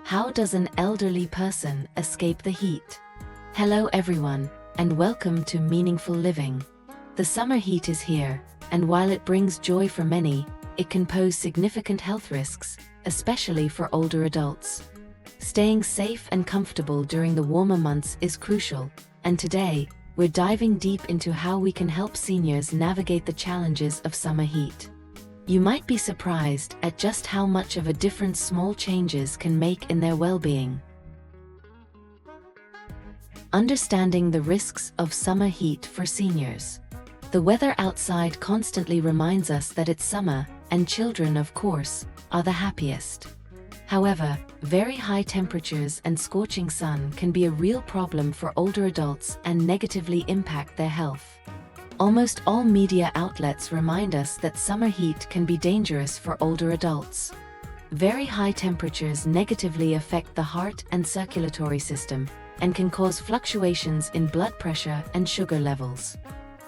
How does an elderly person escape the heat? Hello everyone, and welcome to Meaningful Living. The summer heat is here, and while it brings joy for many, it can pose significant health risks, especially for older adults. Staying safe and comfortable during the warmer months is crucial, and today, we're diving deep into how we can help seniors navigate the challenges of summer heat. You might be surprised at just how much of a difference small changes can make in their well-being. Understanding the risks of summer heat for seniors. The weather outside constantly reminds us that it's summer, and children, of course, are the happiest. However, very high temperatures and scorching sun can be a real problem for older adults and negatively impact their health. Almost all media outlets remind us that summer heat can be dangerous for older adults. Very high temperatures negatively affect the heart and circulatory system, and can cause fluctuations in blood pressure and sugar levels.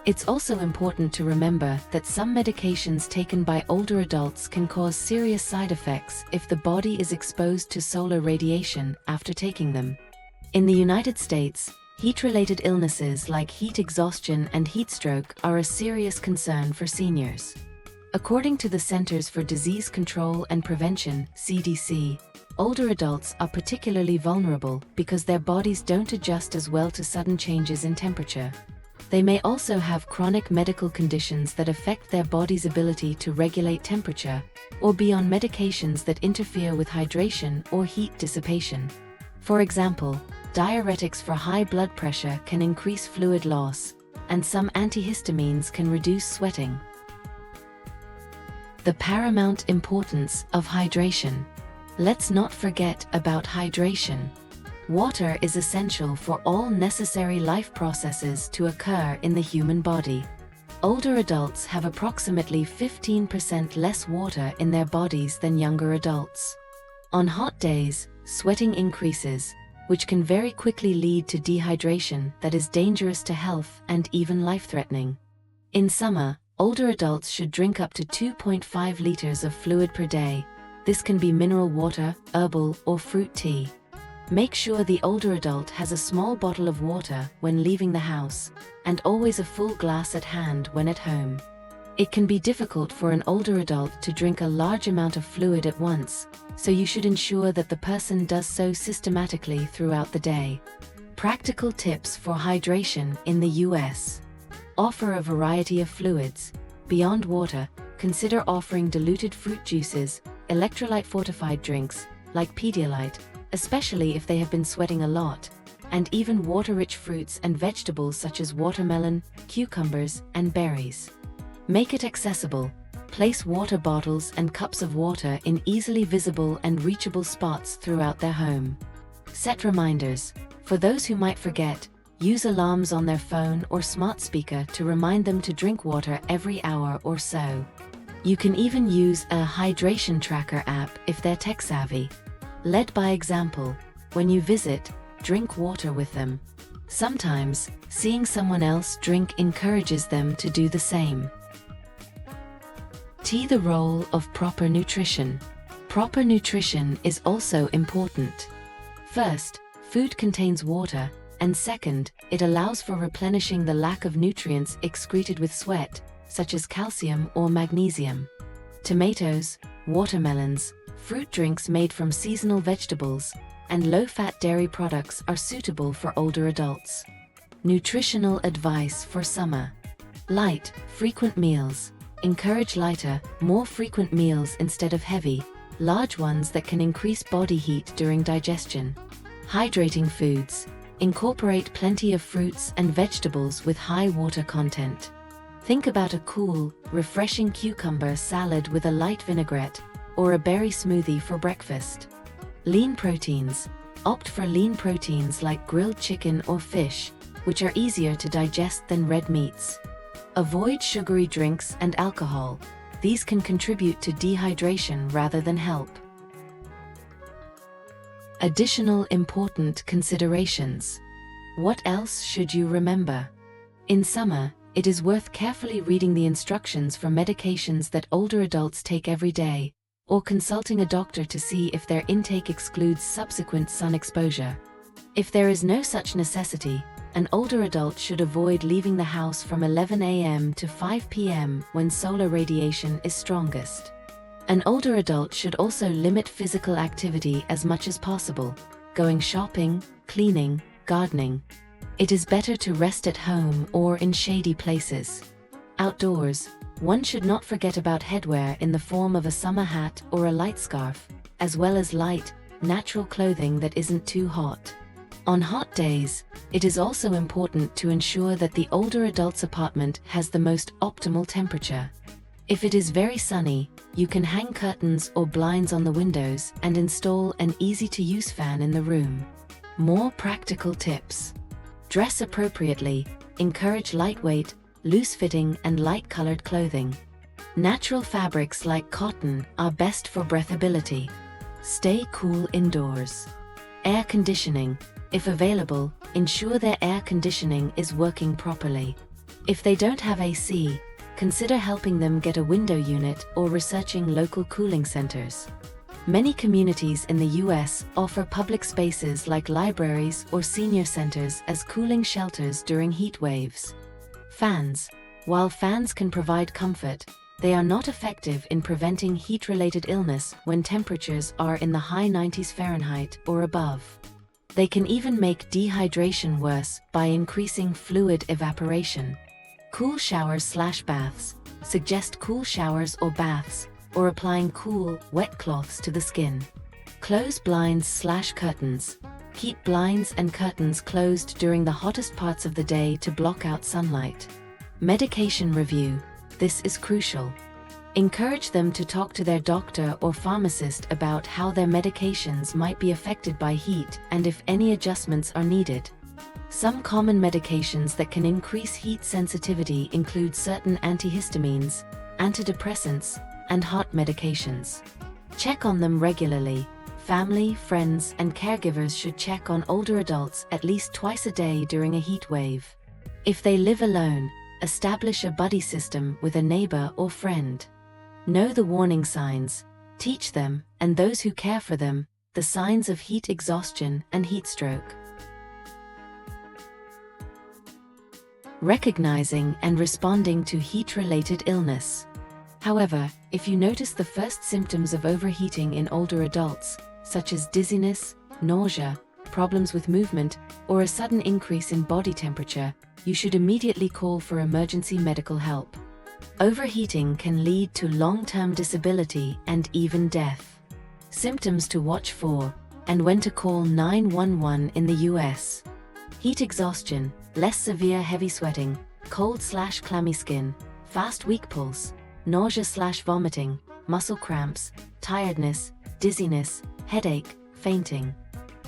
It's also important to remember that some medications taken by older adults can cause serious side effects if the body is exposed to solar radiation after taking them. In the United States, heat-related illnesses like heat exhaustion and heat stroke are a serious concern for seniors. According to the Centers for Disease Control and Prevention, CDC, older adults are particularly vulnerable because their bodies don't adjust as well to sudden changes in temperature. They may also have chronic medical conditions that affect their body's ability to regulate temperature, or be on medications that interfere with hydration or heat dissipation. For example, diuretics for high blood pressure can increase fluid loss, and some antihistamines can reduce sweating. The paramount importance of hydration. Let's not forget about hydration. Water is essential for all necessary life processes to occur in the human body. Older adults have approximately 15% less water in their bodies than younger adults. On hot days, sweating increases, which can very quickly lead to dehydration that is dangerous to health and even life-threatening. In summer, older adults should drink up to 2.5 liters of fluid per day. This can be mineral water, herbal, or fruit tea. Make sure the older adult has a small bottle of water when leaving the house, and always a full glass at hand when at home. It can be difficult for an older adult to drink a large amount of fluid at once, so you should ensure that the person does so systematically throughout the day. Practical tips for hydration in the US. Offer a variety of fluids. Beyond water, consider offering diluted fruit juices, electrolyte-fortified drinks, like Pedialyte, especially if they have been sweating a lot, and even water-rich fruits and vegetables such as watermelon, cucumbers, and berries. Make it accessible. Place water bottles and cups of water in easily visible and reachable spots throughout their home. Set reminders. For those who might forget, use alarms on their phone or smart speaker to remind them to drink water every hour or so. You can even use a hydration tracker app if they're tech-savvy. Lead by example. When you visit, drink water with them. Sometimes, seeing someone else drink encourages them to do the same. The role of proper nutrition. Proper nutrition is also important. First, food contains water, and second, it allows for replenishing the lack of nutrients excreted with sweat, such as calcium or magnesium. Tomatoes, watermelons, fruit drinks made from seasonal vegetables, and low-fat dairy products are suitable for older adults. Nutritional advice for summer. Light, frequent meals. Encourage lighter, more frequent meals instead of heavy, large ones that can increase body heat during digestion. Hydrating foods. Incorporate plenty of fruits and vegetables with high water content. Think about a cool, refreshing cucumber salad with a light vinaigrette, or a berry smoothie for breakfast. Lean proteins. Opt for lean proteins like grilled chicken or fish, which are easier to digest than red meats. Avoid sugary drinks and alcohol. These can contribute to dehydration rather than help. Additional important considerations. What else should you remember? In summer, it is worth carefully reading the instructions for medications that older adults take every day, or consulting a doctor to see if their intake excludes subsequent sun exposure. If there is no such necessity, an older adult should avoid leaving the house from 11 a.m. to 5 p.m. when solar radiation is strongest. An older adult should also limit physical activity as much as possible, going shopping, cleaning, gardening. It is better to rest at home or in shady places. Outdoors, one should not forget about headwear in the form of a summer hat or a light scarf, as well as light, natural clothing that isn't too hot. On hot days, it is also important to ensure that the older adult's apartment has the most optimal temperature. If it is very sunny, you can hang curtains or blinds on the windows and install an easy-to-use fan in the room. More practical tips. Dress appropriately, encourage lightweight, loose-fitting and light-colored clothing. Natural fabrics like cotton are best for breathability. Stay cool indoors. Air conditioning. If available, ensure their air conditioning is working properly. If they don't have AC, consider helping them get a window unit or researching local cooling centers. Many communities in the US offer public spaces like libraries or senior centers as cooling shelters during heat waves. Fans. While fans can provide comfort, they are not effective in preventing heat-related illness when temperatures are in the high 90s Fahrenheit or above. They can even make dehydration worse by increasing fluid evaporation. Cool showers/baths. Suggest cool showers or baths, or applying cool, wet cloths to the skin. Close blinds/curtains. Keep blinds and curtains closed during the hottest parts of the day to block out sunlight. Medication review. This is crucial. Encourage them to talk to their doctor or pharmacist about how their medications might be affected by heat and if any adjustments are needed. Some common medications that can increase heat sensitivity include certain antihistamines, antidepressants, and heart medications. Check on them regularly. Family, friends, and caregivers should check on older adults at least twice a day during a heat wave. If they live alone, establish a buddy system with a neighbor or friend. Know the warning signs. Teach them, and those who care for them, the signs of heat exhaustion and heat stroke. Recognizing and responding to heat-related illness. However, if you notice the first symptoms of overheating in older adults, such as dizziness, nausea, problems with movement, or a sudden increase in body temperature, you should immediately call for emergency medical help. Overheating can lead to long-term disability and even death. Symptoms to watch for, and when to call 911 in the US. Heat exhaustion, less severe heavy sweating, cold/clammy skin, fast weak pulse, nausea/vomiting, muscle cramps, tiredness, dizziness, headache, fainting.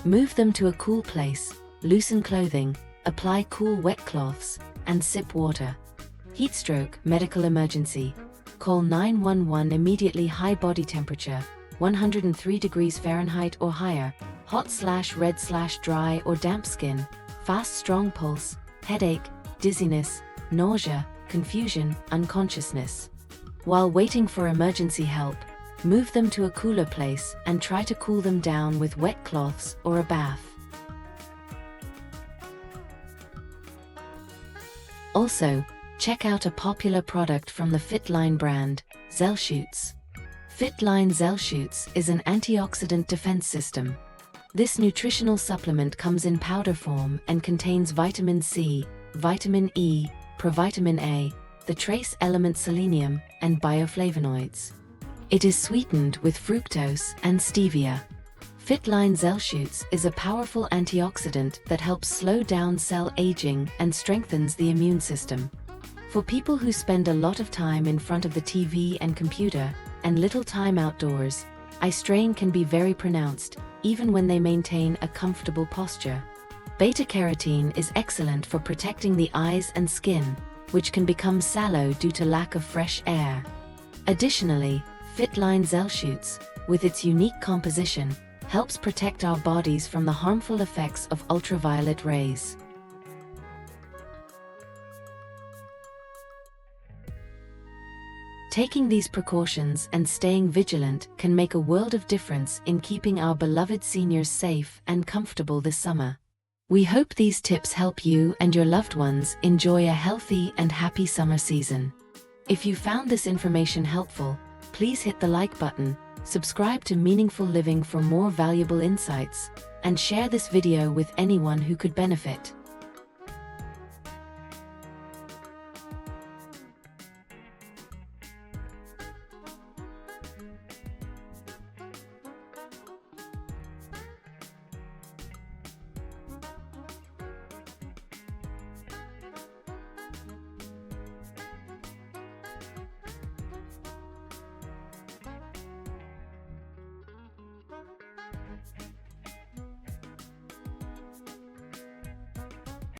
Move them to a cool place, loosen clothing, apply cool wet cloths, and sip water. Heat stroke, medical emergency. Call 911 immediately. High body temperature, 103 degrees Fahrenheit or higher, hot/red/dry or damp skin, fast strong pulse, headache, dizziness, nausea, confusion, unconsciousness. While waiting for emergency help, move them to a cooler place and try to cool them down with wet cloths or a bath. Also, check out a popular product from the Fitline brand, ZelShoots. Fitline ZelShoots is an antioxidant defense system. This nutritional supplement comes in powder form and contains vitamin C, vitamin E, provitamin A, the trace element selenium, and bioflavonoids. It is sweetened with fructose and stevia. Fitline ZelShoots is a powerful antioxidant that helps slow down cell aging and strengthens the immune system. For people who spend a lot of time in front of the TV and computer, and little time outdoors, eye strain can be very pronounced, even when they maintain a comfortable posture. Beta-carotene is excellent for protecting the eyes and skin, which can become sallow due to lack of fresh air. Additionally, Fitline ZelShoots, with its unique composition, helps protect our bodies from the harmful effects of ultraviolet rays. Taking these precautions and staying vigilant can make a world of difference in keeping our beloved seniors safe and comfortable this summer. We hope these tips help you and your loved ones enjoy a healthy and happy summer season. If you found this information helpful, please hit the like button, subscribe to Meaningful Living for more valuable insights, and share this video with anyone who could benefit.